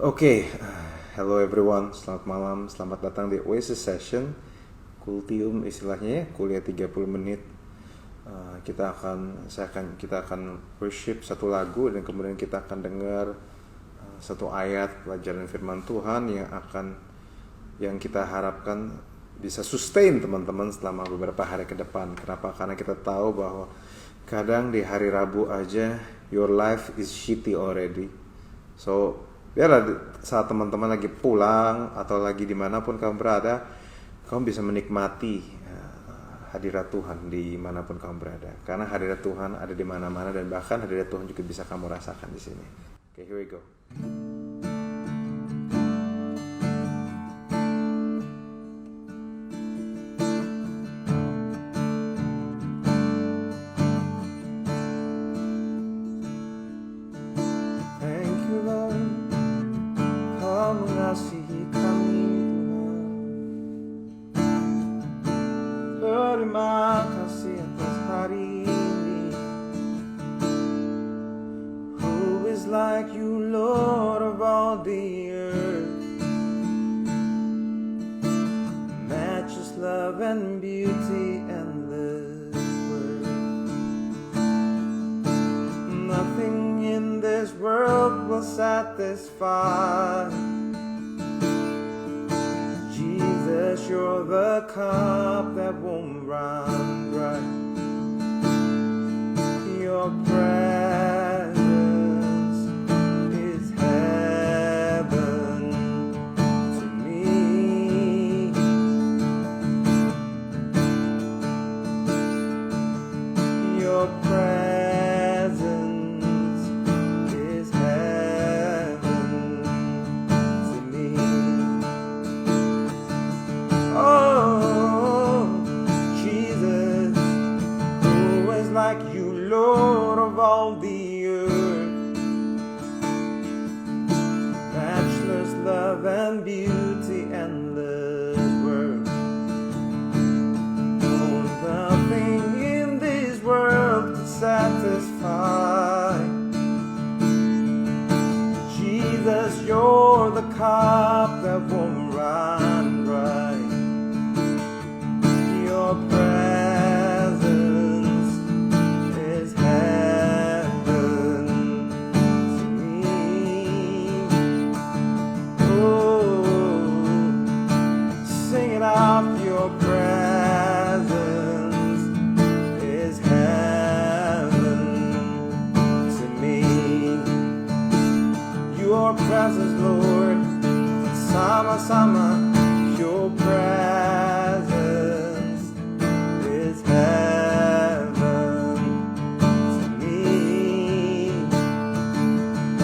Oke, hello everyone, selamat malam, selamat datang di Oasis Session Kultium istilahnya ya, kuliah 30 menit. Kita akan worship satu lagu dan kemudian kita akan dengar satu ayat pelajaran firman Tuhan yang kita harapkan bisa sustain teman-teman selama beberapa hari ke depan. Kenapa? Karena kita tahu bahwa kadang di hari Rabu aja your life is shitty already. So biarlah saat teman-teman lagi pulang atau lagi dimanapun kamu berada, kamu bisa menikmati hadirat Tuhan dimanapun kamu berada. Karena hadirat Tuhan ada di mana-mana dan bahkan hadirat Tuhan juga bisa kamu rasakan di sini. Okay, here we go. Thank you Lord, Kau mengasihi kami Tuhan. Terima kasih atas hari ini. Who is like you, Lord of all the earth? Matchless love and beauty, endless worth. Nothing in this world will satisfy. Jesus, you're the cup that won't run dry. Your presence is heaven to me. Your presence is heaven to me. Oh, Jesus, who is like you, Lord of all the earth? Matchless love and beauty, endless worth. Oh, nothing in this world to satisfy. Jesus, you're the cup that won't run dry. Your presence is heaven to me. Oh, sing it out. Your presence is heaven to me. Your presence, Lord, sama-sama. Your presence is heaven to me.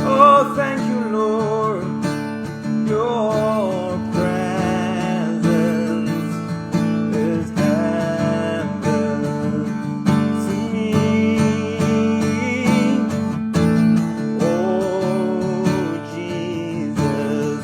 Oh, thank you, Lord. Your presence is heaven to me. Oh, Jesus,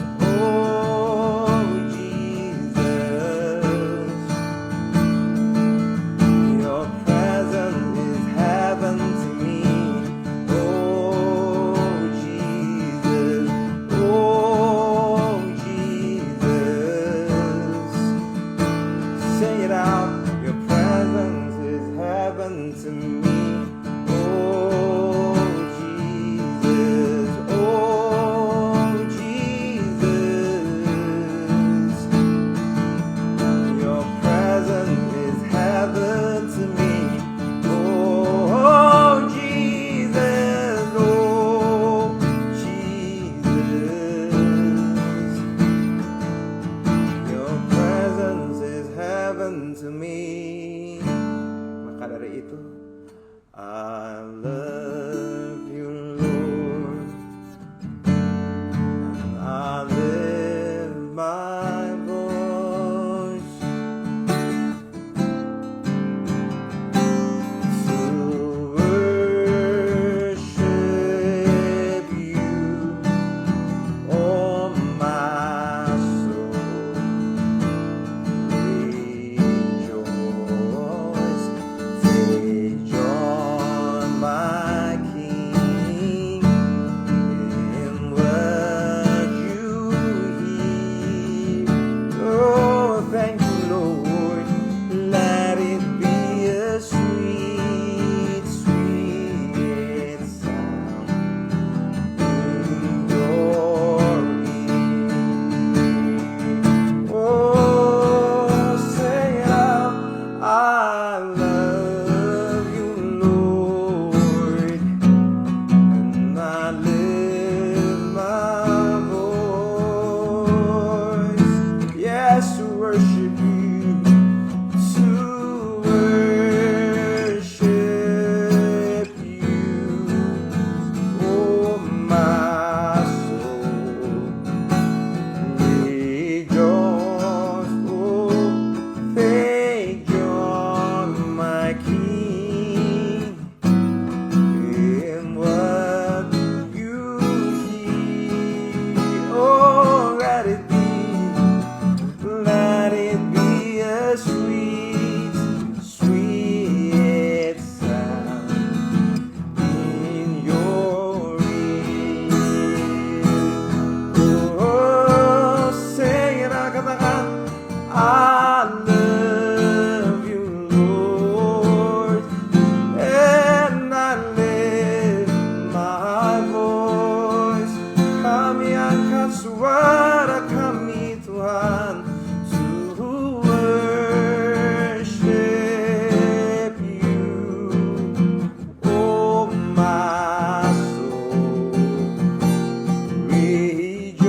suara kami Tuhan, to worship you. Oh my soul, rejoice,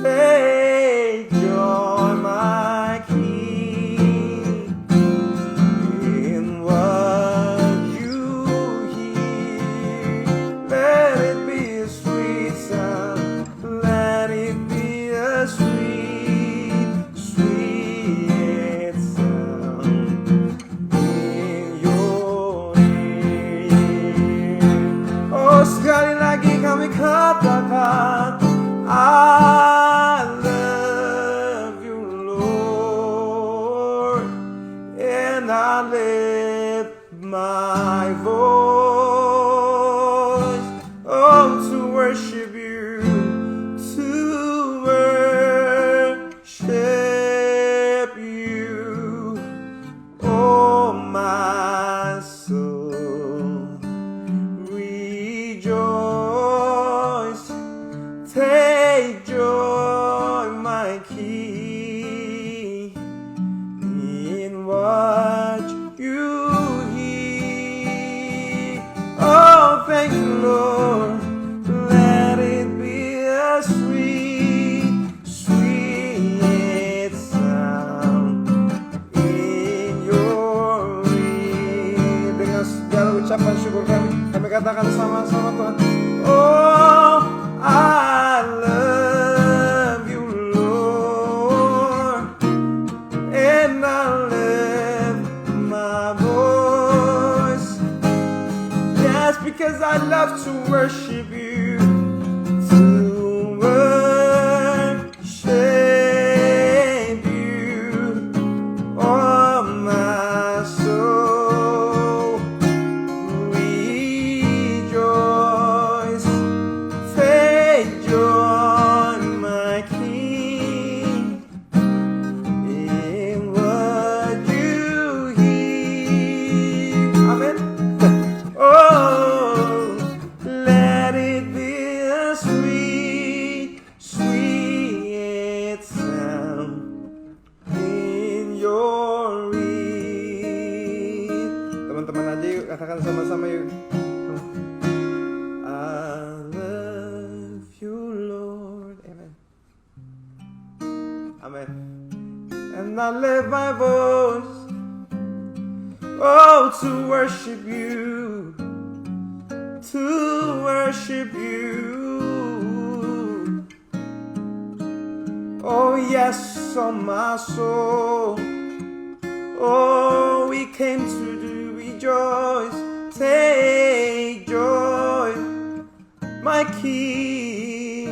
take joy my King, in what you hear. Let it be a sweet sound, let it be a sweet, sweet sound in your ear. Oh, sekali lagi kami katakan, I love you, Lord, and I lift my voice, oh, to worship you, to worship you. Oh, my soul, rejoice, take joy, my King, in what you hear. Oh, thank you, Lord. Let it be a sweet, sweet sound in your ear. Dengan segala ucapan syukur kami katakan sama-sama Tuhan. Oh, I love you, Lord, and I lift my voice. Yes, because I love to worship you, to worship you. Oh, my soul, rejoice, take joy, my King, in what you hear. Amen. Oh, let it be a sweet, sweet sound in your ear. Teman-teman aja yuk, katakan sama-sama yuk. I love you, Lord. Amen. Amen. And I lift my voice, oh, to worship you, to worship you. Oh, yes, oh, my soul. Oh, we came to rejoice, take joy, my King,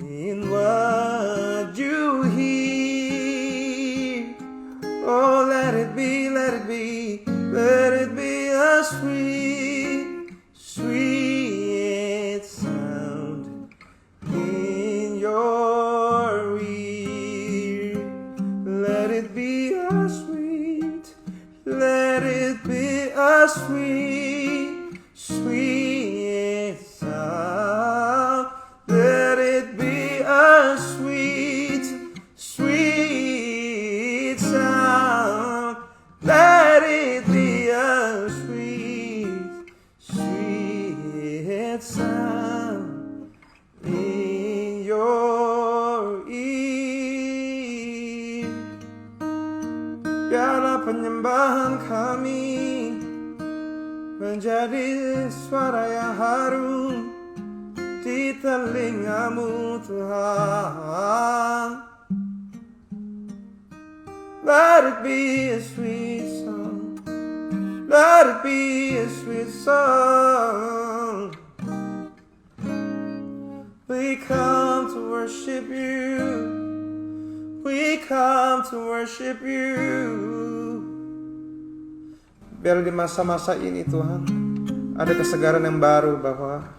in what you hear. Oh, let it be, let it be, let it be a sweet, sweet sound in your ear. Let it be a sweet, let it be a sweet, sweet sound. Let it be a sweet, sweet sound. Let it be a sweet, sweet sound in your ear. Biarlah penyembahan kami menjadi suara yang harum di telingamu, Tuhan. Let it be a sweet song, let it be a sweet song. We come to worship you, we come to worship you. Biar di masa-masa ini Tuhan ada kesegaran yang baru bahwa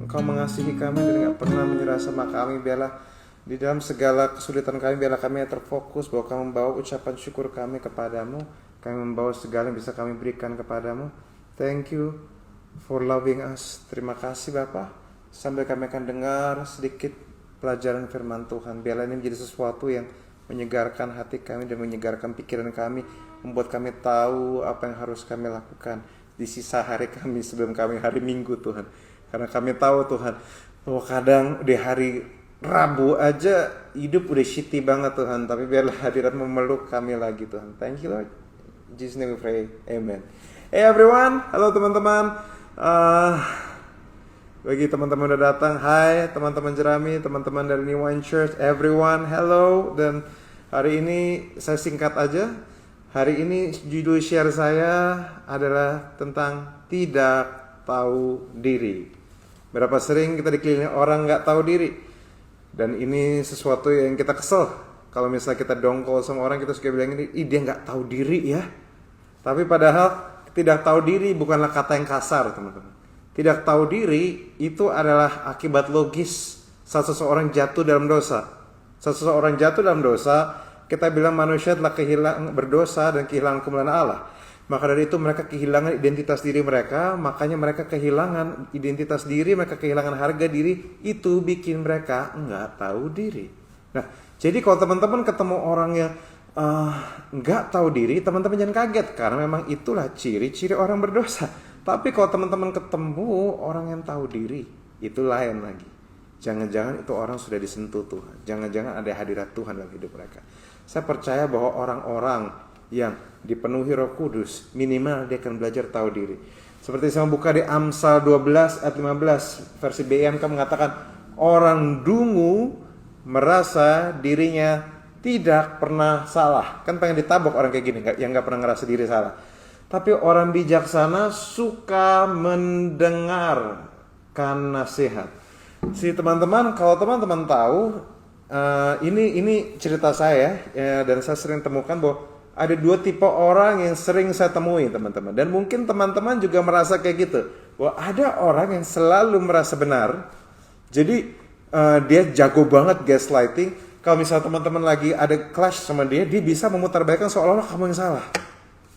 Engkau mengasihi kami dan gak pernah menyerah sama kami. Biarlah di dalam segala kesulitan kami, biarlah kami terfokus bahwa kami membawa ucapan syukur kami kepadamu. Kami membawa segala yang bisa kami berikan kepadamu. Thank you for loving us. Terima kasih Bapa. sambil kami akan dengar sedikit pelajaran firman Tuhan. Biarlah ini menjadi sesuatu yang menyegarkan hati kami dan menyegarkan pikiran kami, membuat kami tahu apa yang harus kami lakukan di sisa hari kami sebelum kami hari Minggu, Tuhan. Karena kami tahu, Tuhan, bahwa kadang di hari Rabu aja hidup udah shitty banget, Tuhan. Tapi biarlah hadirat memeluk kami lagi, Tuhan. Thank you, Lord. In Jesus' name we pray. Amen. Hey everyone, halo teman-teman. Bagi teman-teman udah datang, hai teman-teman Jerami, teman-teman dari New Wine Church, everyone, hello. Dan hari ini saya singkat aja. Hari ini judul share saya adalah tentang tidak tahu diri. Berapa sering kita dikelilingi orang gak tahu diri. Dan ini sesuatu yang kita kesel. Kalau misalnya kita dongkol sama orang, kita suka bilang ini, ih dia gak tahu diri ya. Tapi padahal tidak tahu diri bukanlah kata yang kasar, teman-teman. Tidak tahu diri itu adalah akibat logis saat seseorang jatuh dalam dosa. Saat seseorang jatuh dalam dosa, kita bilang manusia telah berdosa dan kehilangan kemuliaan Allah. Maka dari itu mereka kehilangan identitas diri mereka, makanya mereka kehilangan identitas diri, mereka kehilangan harga diri, itu bikin mereka nggak tahu diri. Nah, jadi kalau teman-teman ketemu orang yang nggak tahu diri, teman-teman jangan kaget, karena memang itulah ciri-ciri orang berdosa. Tapi kalau teman-teman ketemu orang yang tahu diri, itu lain lagi. Jangan-jangan itu orang sudah disentuh Tuhan. Jangan-jangan ada hadirat Tuhan dalam hidup mereka. Saya percaya bahwa orang-orang yang dipenuhi Roh Kudus, minimal dia akan belajar tahu diri. Seperti saya buka di Amsal 12 ayat 15, versi BMK mengatakan, orang dungu merasa dirinya tidak pernah salah. Kan pengen ditabok orang kayak gini, yang gak pernah ngerasa diri salah. Tapi orang bijaksana suka mendengarkan nasihat. Si teman-teman, kalau teman-teman tahu, ini cerita saya ya, dan saya sering temukan bahwa ada dua tipe orang yang sering saya temui, teman-teman. Dan mungkin teman-teman juga merasa kayak gitu, bahwa ada orang yang selalu merasa benar. Jadi dia jago banget gaslighting. Kalau misalnya teman-teman lagi ada clash sama dia bisa memutarbalikkan seolah-olah kamu yang salah.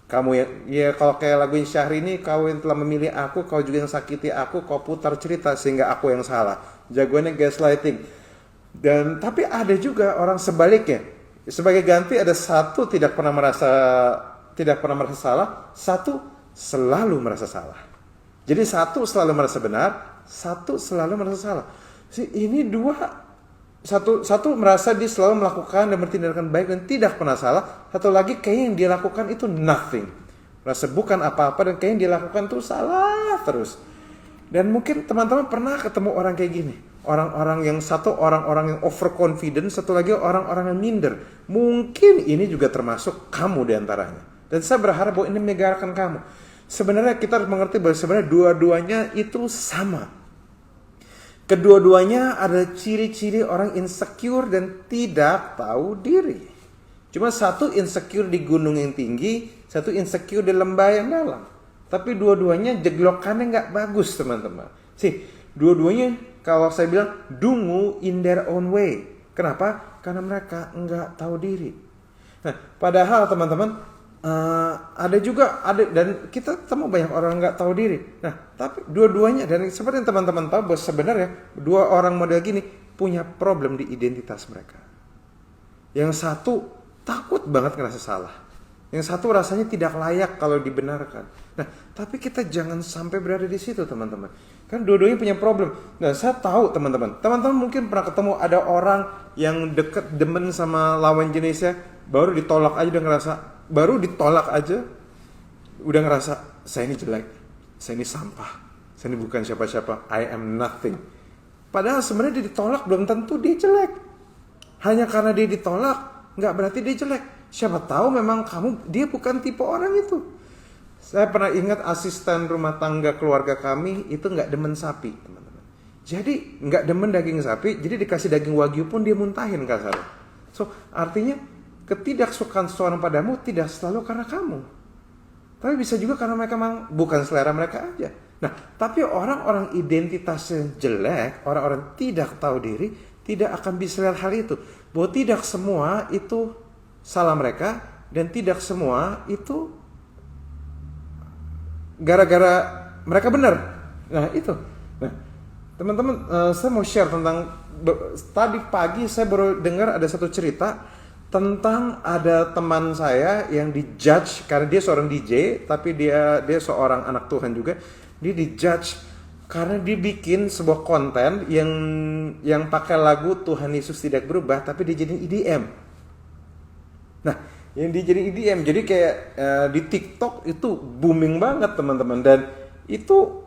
Kamu ya kalau kayak lagu Syahrini, kau yang telah memilih aku, kau juga yang sakiti aku, kau putar cerita sehingga aku yang salah. Jagoannya gaslighting. Dan tapi ada juga orang sebaliknya. Sebagai ganti ada satu tidak pernah merasa salah, satu selalu merasa salah. Jadi satu selalu merasa benar, satu selalu merasa salah. Ini dua. Satu merasa dia selalu melakukan dan bertindak dengan baik dan tidak pernah salah. Satu lagi kayaknya yang dia lakukan itu nothing. Merasa bukan apa-apa dan kayaknya yang dia lakukan itu salah terus. Dan mungkin teman-teman pernah ketemu orang kayak gini. Orang-orang yang orang-orang yang overconfident, satu lagi orang-orang yang minder. Mungkin ini juga termasuk kamu diantaranya. Dan saya berharap bahwa ini menyegarkan kamu. Sebenarnya kita harus mengerti bahwa sebenarnya dua-duanya itu sama. Kedua-duanya ada ciri-ciri orang insecure dan tidak tahu diri. Cuma satu insecure di gunung yang tinggi, satu insecure di lembah yang dalam. Tapi dua-duanya jeglokannya nggak bagus, teman-teman. Dua-duanya kalau saya bilang dungu in their own way. Kenapa? Karena mereka nggak tahu diri. Nah, padahal teman-teman ada dan kita temu banyak orang nggak tahu diri. Nah, tapi dua-duanya dan seperti yang teman-teman tahu bahwa sebenarnya dua orang model gini punya problem di identitas mereka. Yang satu takut banget ngerasa salah. Yang satu rasanya tidak layak kalau dibenarkan. Nah, tapi kita jangan sampai berada di situ, teman-teman. Kan dua-duanya punya problem. Nah, saya tahu teman-teman. Teman-teman mungkin pernah ketemu ada orang yang deket demen sama lawan jenisnya, baru ditolak aja udah ngerasa saya ini jelek, saya ini sampah, saya ini bukan siapa-siapa, I am nothing. Padahal sebenarnya dia ditolak belum tentu dia jelek. Hanya karena dia ditolak nggak berarti dia jelek. Siapa tahu memang dia bukan tipe orang itu. Saya pernah ingat asisten rumah tangga keluarga kami itu nggak demen sapi, teman-teman. Jadi nggak demen daging sapi, jadi dikasih daging wagyu pun dia muntahin kasarnya. So artinya ketidaksukaan seseorang padamu tidak selalu karena kamu. Tapi bisa juga karena mereka memang bukan selera mereka aja. Nah, tapi orang-orang identitasnya jelek, orang-orang tidak tahu diri, tidak akan bisa lihat hal itu. Bahwa tidak semua itu salah mereka, dan tidak semua itu gara-gara mereka benar. Nah, itu. Nah, Teman-teman, saya mau share tentang tadi pagi saya baru dengar ada satu cerita tentang ada teman saya yang dijudge karena dia seorang DJ, tapi dia seorang anak Tuhan juga. Dia dijudge karena dia bikin sebuah konten yang pakai lagu Tuhan Yesus Tidak Berubah, tapi dia jadi EDM. Nah, yang dijadiin EDM, jadi kayak di TikTok itu booming banget teman-teman, dan itu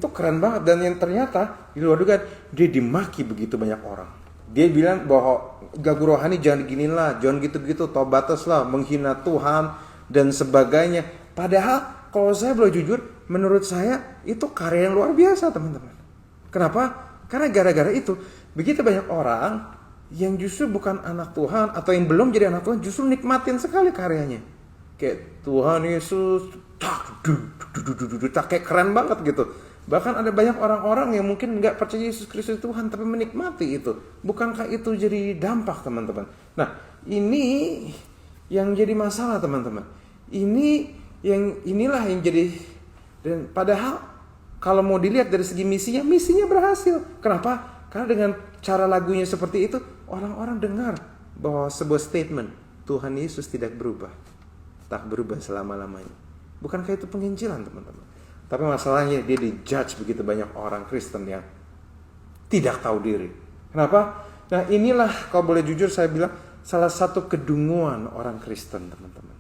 keren banget. Dan yang ternyata di luar dugaan dia dimaki begitu banyak orang. Dia bilang bahwa gagu rohani jangan diginiin lah, jangan gitu-gitu, tobatas lah, menghina Tuhan dan sebagainya. Padahal kalau saya boleh jujur, menurut saya itu karya yang luar biasa teman-teman. Kenapa? Karena gara-gara itu begitu banyak orang yang justru bukan anak Tuhan atau yang belum jadi anak Tuhan justru nikmatin sekali karyanya. Kayak Tuhan Yesus kayak keren banget gitu. Bahkan ada banyak orang-orang yang mungkin nggak percaya Yesus Kristus Tuhan tapi menikmati itu. Bukankah itu jadi dampak teman-teman? Nah, ini yang jadi masalah teman-teman. Inilah yang jadi, dan padahal kalau mau dilihat dari segi misinya berhasil. Kenapa? Karena dengan cara lagunya seperti itu, orang-orang dengar bahwa sebuah statement, Tuhan Yesus tidak berubah, tak berubah selama-lamanya. Bukankah itu penginjilan teman-teman? Tapi masalahnya dia dijudge begitu banyak orang Kristen yang tidak tahu diri. Kenapa? Nah, inilah kalau boleh jujur saya bilang salah satu kedunguan orang Kristen teman-teman.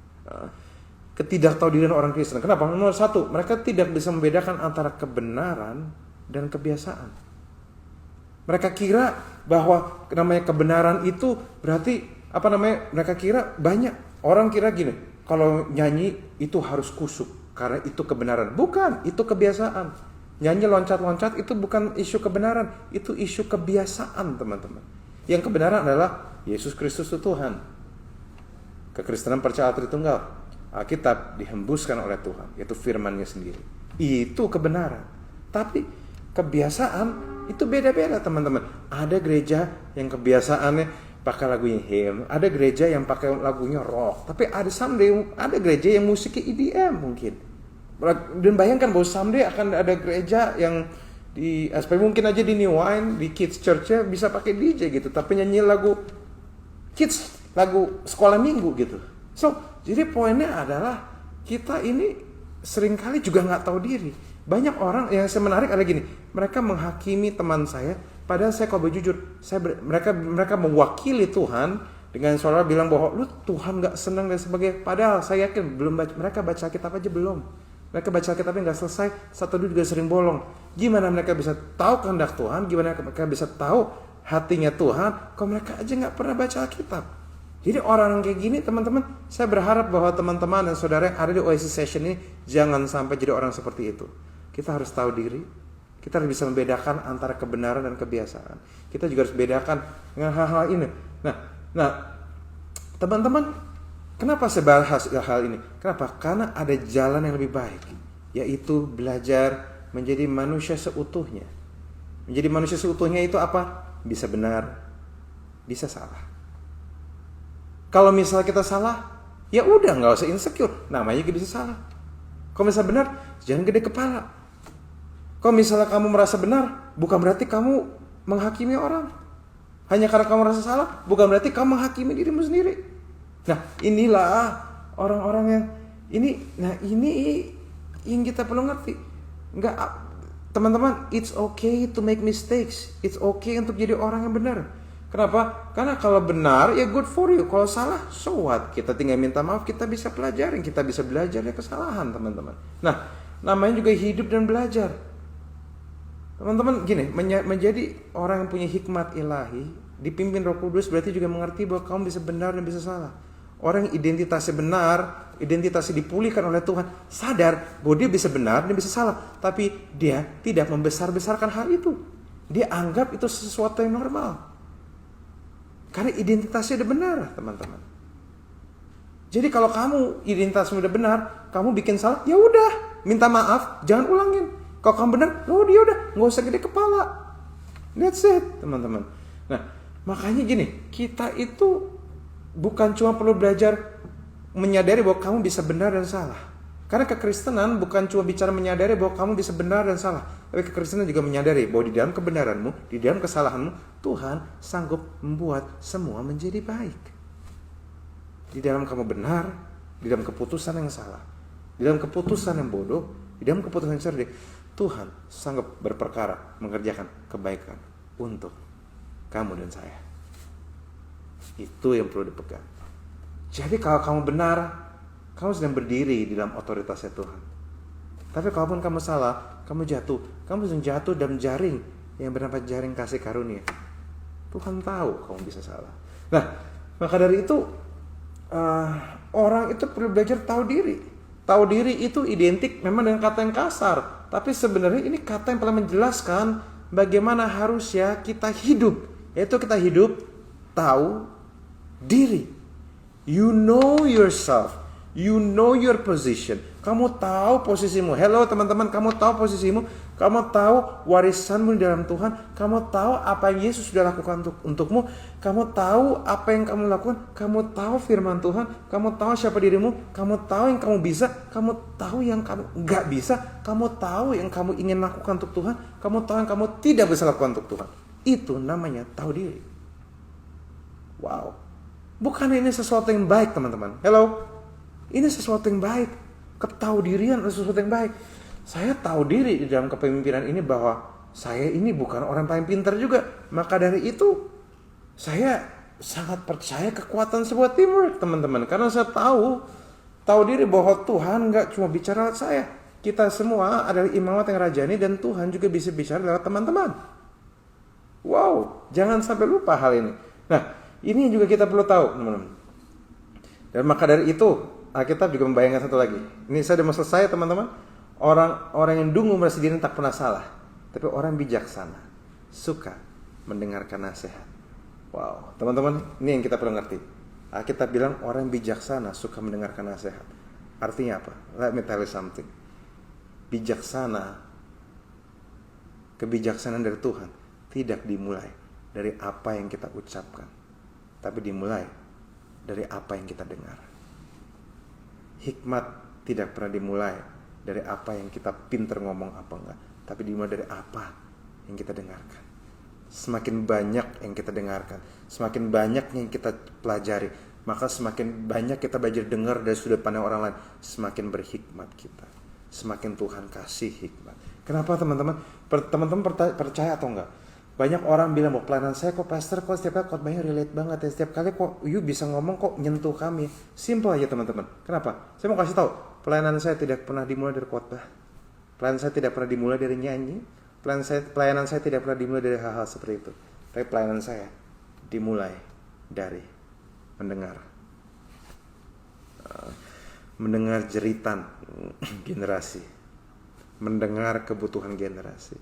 Ketidaktahudirian orang Kristen. Kenapa? Nomor satu, mereka tidak bisa membedakan antara kebenaran dan kebiasaan. Mereka kira bahwa namanya kebenaran itu berarti mereka kira banyak orang kira gini, kalau nyanyi itu harus kusuk karena itu kebenaran. Bukan, itu kebiasaan. Nyanyi loncat-loncat itu bukan isu kebenaran, itu isu kebiasaan teman-teman. Yang kebenaran adalah Yesus Kristus itu Tuhan. Kekristenan percaya Tritunggal. Alkitab dihembuskan oleh Tuhan, yaitu firman-Nya sendiri. Itu kebenaran. Tapi kebiasaan itu beda-beda teman-teman. Ada gereja yang kebiasaannya pakai lagunya hymn, ada gereja yang pakai lagunya rock, tapi ada gereja yang musiknya EDM mungkin. Dan bayangkan bahwa someday akan ada gereja yang di SP mungkin aja di New Wine, di Kids Church-nya bisa pakai DJ gitu, tapi nyanyi lagu kids, lagu sekolah minggu gitu. So, jadi poinnya adalah kita ini seringkali juga nggak tahu diri. Banyak orang yang saya menarik ada gini, mereka menghakimi teman saya, padahal saya kalau berjujur, mereka mewakili Tuhan dengan suara bilang bahwa lu Tuhan nggak senang dan sebagainya. Padahal saya yakin mereka baca Alkitab aja belum. Mereka baca Alkitabnya nggak selesai, satu dua juga sering bolong. Gimana mereka bisa tahu kehendak Tuhan? Gimana mereka bisa tahu hatinya Tuhan? Kalau mereka aja nggak pernah baca Alkitab. Jadi orang yang kayak gini teman-teman, saya berharap bahwa teman-teman dan saudara yang ada di Oasis Session ini jangan sampai jadi orang seperti itu. Kita harus tahu diri, kita harus bisa membedakan antara kebenaran dan kebiasaan. Kita juga harus bedakan dengan hal-hal ini. Nah, teman-teman, kenapa saya bahas hal ini? Kenapa? Karena ada jalan yang lebih baik, yaitu belajar menjadi manusia seutuhnya. Menjadi manusia seutuhnya itu apa? Bisa benar, bisa salah. Kalau misalnya kita salah, ya udah nggak usah insecure, namanya juga bisa salah. Kalau misalnya benar, jangan gede kepala. Kalau misalnya kamu merasa benar, bukan berarti kamu menghakimi orang. Hanya karena kamu merasa salah, bukan berarti kamu menghakimi dirimu sendiri. Nah, inilah orang-orang yang ini yang kita perlu ngerti. Teman-teman, it's okay to make mistakes. It's okay untuk jadi orang yang benar. Kenapa? Karena kalau benar, ya good for you. Kalau salah, so what? Kita tinggal minta maaf, kita bisa pelajarin, kita bisa belajar dari kesalahan, teman-teman. Nah, namanya juga hidup dan belajar. Teman-teman, gini, menjadi orang yang punya hikmat ilahi, dipimpin Roh Kudus berarti juga mengerti bahwa kamu bisa benar dan bisa salah. Orang yang identitasnya benar, identitasnya dipulihkan oleh Tuhan, sadar bahwa dia bisa benar dan bisa salah, tapi dia tidak membesar-besarkan hal itu. Dia anggap itu sesuatu yang normal. Karena identitasnya udah benar, teman-teman. Jadi kalau kamu identitasmu udah benar, kamu bikin salah, ya udah, minta maaf, jangan ulangin. Kalau kamu benar, dia udah, nggak usah gede kepala. That's it, teman-teman. Nah, makanya gini, kita itu bukan cuma perlu belajar menyadari bahwa kamu bisa benar dan salah. Karena kekristenan bukan cuma bicara menyadari bahwa kamu bisa benar dan salah, tapi kekristenan juga menyadari bahwa di dalam kebenaranmu, di dalam kesalahanmu, Tuhan sanggup membuat semua menjadi baik. Di dalam kamu benar, di dalam keputusan yang salah, di dalam keputusan yang bodoh, di dalam keputusan yang cerdik, Tuhan sanggup berperkara mengerjakan kebaikan untuk kamu dan saya. Itu yang perlu dipegang. Jadi kalau kamu benar, kamu sedang berdiri di dalam otoritasnya Tuhan. Tapi kalaupun kamu salah, kamu sedang jatuh dalam jaring yang bernama jaring kasih karunia. Tuhan tahu kamu bisa salah. Nah, maka dari itu orang itu perlu belajar tahu diri. Tahu diri itu identik memang dengan kata yang kasar, tapi sebenarnya ini kata yang paling menjelaskan bagaimana harusnya kita hidup. Yaitu kita hidup tahu diri. You know yourself. You know your position. Kamu tahu posisimu. Hello teman-teman, kamu tahu posisimu. Kamu tahu warisanmu di dalam Tuhan. Kamu tahu apa yang Yesus sudah lakukan untukmu. Kamu tahu apa yang kamu lakukan. Kamu tahu firman Tuhan. Kamu tahu siapa dirimu. Kamu tahu yang kamu bisa. Kamu tahu yang kamu gak bisa. Kamu tahu yang kamu ingin lakukan untuk Tuhan. Kamu tahu yang kamu tidak bisa lakukan untuk Tuhan. Itu namanya tahu diri. Wow. Bukan ini sesuatu yang baik teman-teman. Hello. Ini sesuatu yang baik. Ketahu dirian adalah sesuatu yang baik. Saya tahu diri di dalam kepemimpinan ini bahwa saya ini bukan orang paling pintar juga. Maka dari itu saya sangat percaya kekuatan sebuah teamwork teman-teman. Karena saya tahu diri bahwa Tuhan gak cuma bicara lewat saya. Kita semua adalah imamat yang rajani dan Tuhan juga bisa bicara lewat teman-teman. Wow, jangan sampai lupa hal ini. Nah, ini juga kita perlu tahu teman-teman. Dan maka dari itu Alkitab juga membayangkan satu lagi. Ini saya sudah mau selesai teman-teman. Orang yang dungu merasa diri tak pernah salah. Tapi orang bijaksana suka mendengarkan nasihat. Wow, teman-teman, ini yang kita perlu ngerti. Alkitab bilang orang bijaksana suka mendengarkan nasihat. Artinya apa? Let me tell you something. Kebijaksanaan dari Tuhan tidak dimulai dari apa yang kita ucapkan, tapi dimulai dari apa yang kita dengar. Hikmat tidak pernah dimulai dari apa yang kita pinter ngomong apa enggak, tapi dimulai dari apa yang kita dengarkan. Semakin banyak yang kita dengarkan, semakin banyak yang kita pelajari, maka semakin banyak kita belajar dengar dari sudut pandang orang lain, semakin berhikmat kita. Semakin Tuhan kasih hikmat. Kenapa teman-teman? Teman-teman percaya atau enggak? Banyak orang bilang bahwa pelayanan saya kok pastor kok setiap kali khotbahnya relate banget ya. Setiap kali kok you bisa ngomong kok nyentuh kami. Simple aja teman-teman. Kenapa? Saya mau kasih tahu. Pelayanan saya tidak pernah dimulai dari khotbah. Pelayanan saya tidak pernah dimulai dari nyanyi. Pelayanan saya tidak pernah dimulai dari hal-hal seperti itu. Tapi pelayanan saya dimulai dari mendengar. Mendengar jeritan generasi. Mendengar kebutuhan generasi.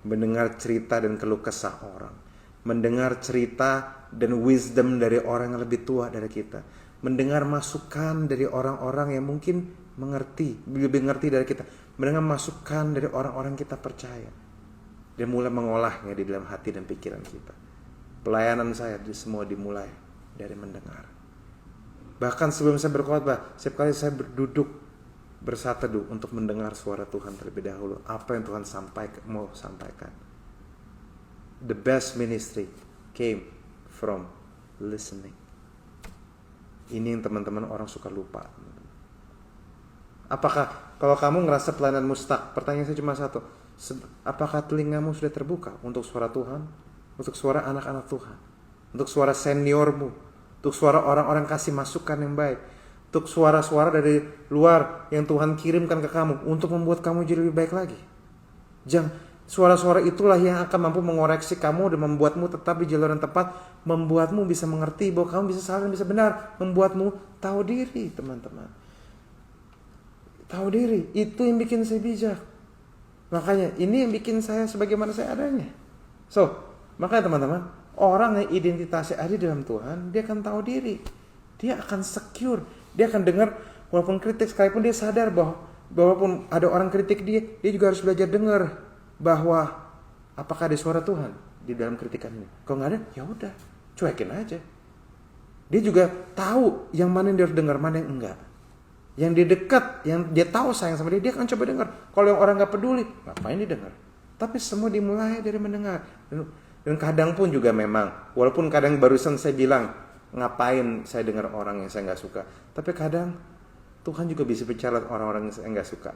Mendengar cerita dan keluh kesah orang. Mendengar cerita dan wisdom dari orang yang lebih tua dari kita. Mendengar masukan dari orang-orang yang mungkin lebih mengerti dari kita. Mendengar masukan dari orang-orang kita percaya. Dan mulai mengolahnya di dalam hati dan pikiran kita. Pelayanan saya semua dimulai dari mendengar. Bahkan sebelum saya berkhotbah, setiap kali saya berduduk bersatu untuk mendengar suara Tuhan terlebih dahulu. Apa yang Tuhan mau sampaikan. The best ministry came from listening. Ini yang teman-teman orang suka lupa. Apakah kalau kamu ngerasa pelayananmu stuck, pertanyaan saya cuma satu. Apakah telingamu sudah terbuka untuk suara Tuhan? Untuk suara anak-anak Tuhan? Untuk suara seniormu? Untuk suara orang-orang kasih masukan yang baik? Untuk suara-suara dari luar yang Tuhan kirimkan ke kamu untuk membuat kamu jadi lebih baik lagi. Suara-suara itulah yang akan mampu mengoreksi kamu dan membuatmu tetap di jalur yang tepat, membuatmu bisa mengerti bahwa kamu bisa salah dan bisa benar, membuatmu tahu diri, teman-teman. Tahu diri, itu yang bikin saya bijak. Makanya ini yang bikin saya sebagaimana saya adanya. Makanya teman-teman, orang yang identitasnya ada di dalam Tuhan, dia akan tahu diri. Dia akan secure. Dia akan dengar walaupun kritik, sekalipun dia sadar bahwa walaupun ada orang kritik dia juga harus belajar dengar bahwa apakah ada suara Tuhan di dalam kritikan ini. Kalau nggak ada, ya udah, cuekin aja. Dia juga tahu yang mana yang dia harus dengar, mana yang enggak. Yang dia dekat, yang dia tahu sayang sama dia akan coba dengar. Kalau yang orang gak peduli, ngapain dia dengar? Tapi semua dimulai dari mendengar. Dan kadang pun juga memang, walaupun kadang barusan saya bilang, ngapain saya dengar orang yang saya gak suka. Tapi kadang Tuhan juga bisa bicara orang-orang yang saya gak suka.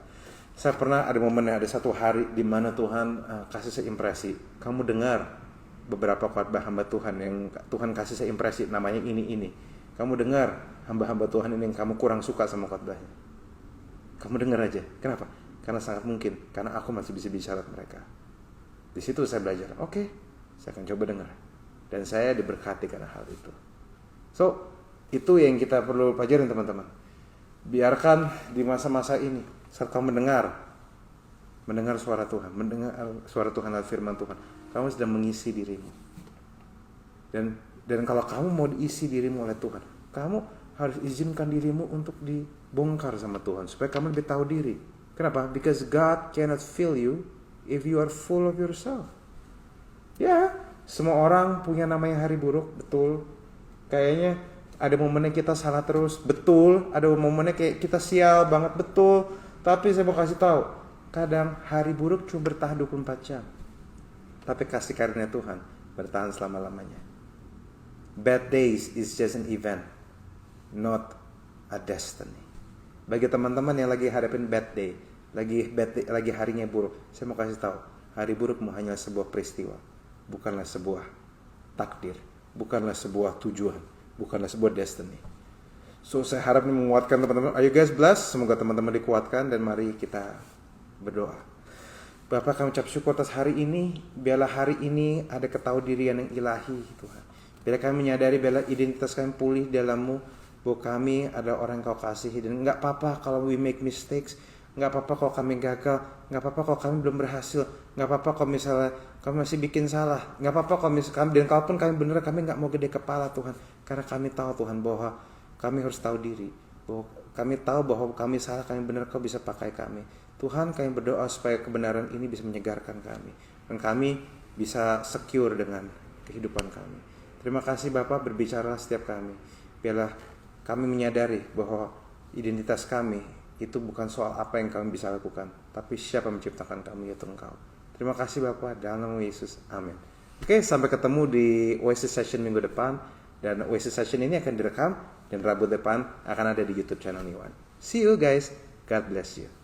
Saya pernah ada momen, ada satu hari di mana Tuhan kasih saya impresi. Kamu dengar beberapa khotbah hamba Tuhan yang Tuhan kasih saya impresi, namanya ini. Kamu dengar hamba-hamba Tuhan ini yang kamu kurang suka sama khotbahnya. Kamu dengar aja. Kenapa? Karena sangat mungkin, karena aku masih bisa bicara ke mereka. Di situ saya belajar. Oke, saya akan coba dengar. Dan saya diberkati karena hal itu. So, itu yang kita perlu pelajarin teman-teman. Biarkan di masa-masa ini saat kamu mendengar suara Tuhan, mendengar suara Tuhan dan firman Tuhan, kamu sedang mengisi dirimu. Dan kalau kamu mau diisi dirimu oleh Tuhan, kamu harus izinkan dirimu untuk dibongkar sama Tuhan supaya kamu lebih tahu diri. Kenapa? Because God cannot fill you if you are full of yourself. Ya, semua orang punya namanya hari buruk, betul. Kayaknya ada momennya kita salah terus, betul. Ada momennya kayak kita sial banget, betul. Tapi saya mau kasih tahu, kadang hari buruk cuma bertahan 24 jam. Tapi kasih karunia Tuhan bertahan selama-lamanya. Bad days is just an event, not a destiny. Bagi teman-teman yang lagi hadapin bad day, lagi harinya buruk, saya mau kasih tahu, hari burukmu hanya sebuah peristiwa, bukanlah sebuah takdir, bukanlah sebuah tujuan, bukanlah sebuah destiny. So saya harap ini menguatkan teman-teman. Are you guys blessed? Semoga teman-teman dikuatkan dan mari kita berdoa. Bapa, kami ucap syukur atas hari ini. Biarlah hari ini ada ketahuidirian yang ilahi Tuhan. Biarlah kami menyadari, biarlah identitas kami pulih dalam-Mu, bahwa kami adalah orang yang Kau kasihi. Dan enggak apa-apa kalau we make mistakes, enggak apa-apa kalau kami gagal, enggak apa-apa kalau kami belum berhasil, enggak apa-apa kalau misalnya kami masih bikin salah, enggak apa-apa kalau misalnya dan kalaupun kami benar, kami enggak mau gede kepala Tuhan, karena kami tahu Tuhan bahwa kami harus tahu diri, bahwa kami tahu bahwa kami salah, kami benar, Kau bisa pakai kami. Tuhan, kami berdoa supaya kebenaran ini bisa menyegarkan kami, dan kami bisa secure dengan kehidupan kami. Terima kasih Bapak, berbicara setiap kami. Biarlah kami menyadari bahwa identitas kami itu bukan soal apa yang kami bisa lakukan, tapi siapa menciptakan kami, yaitu Engkau. Terima kasih Bapak, dalam nama Yesus, amin. Oke, sampai ketemu di Oasis Session minggu depan. Dan Oasis Session ini akan direkam dan Rabu depan akan ada di YouTube channel Niwan. See you guys, God bless you.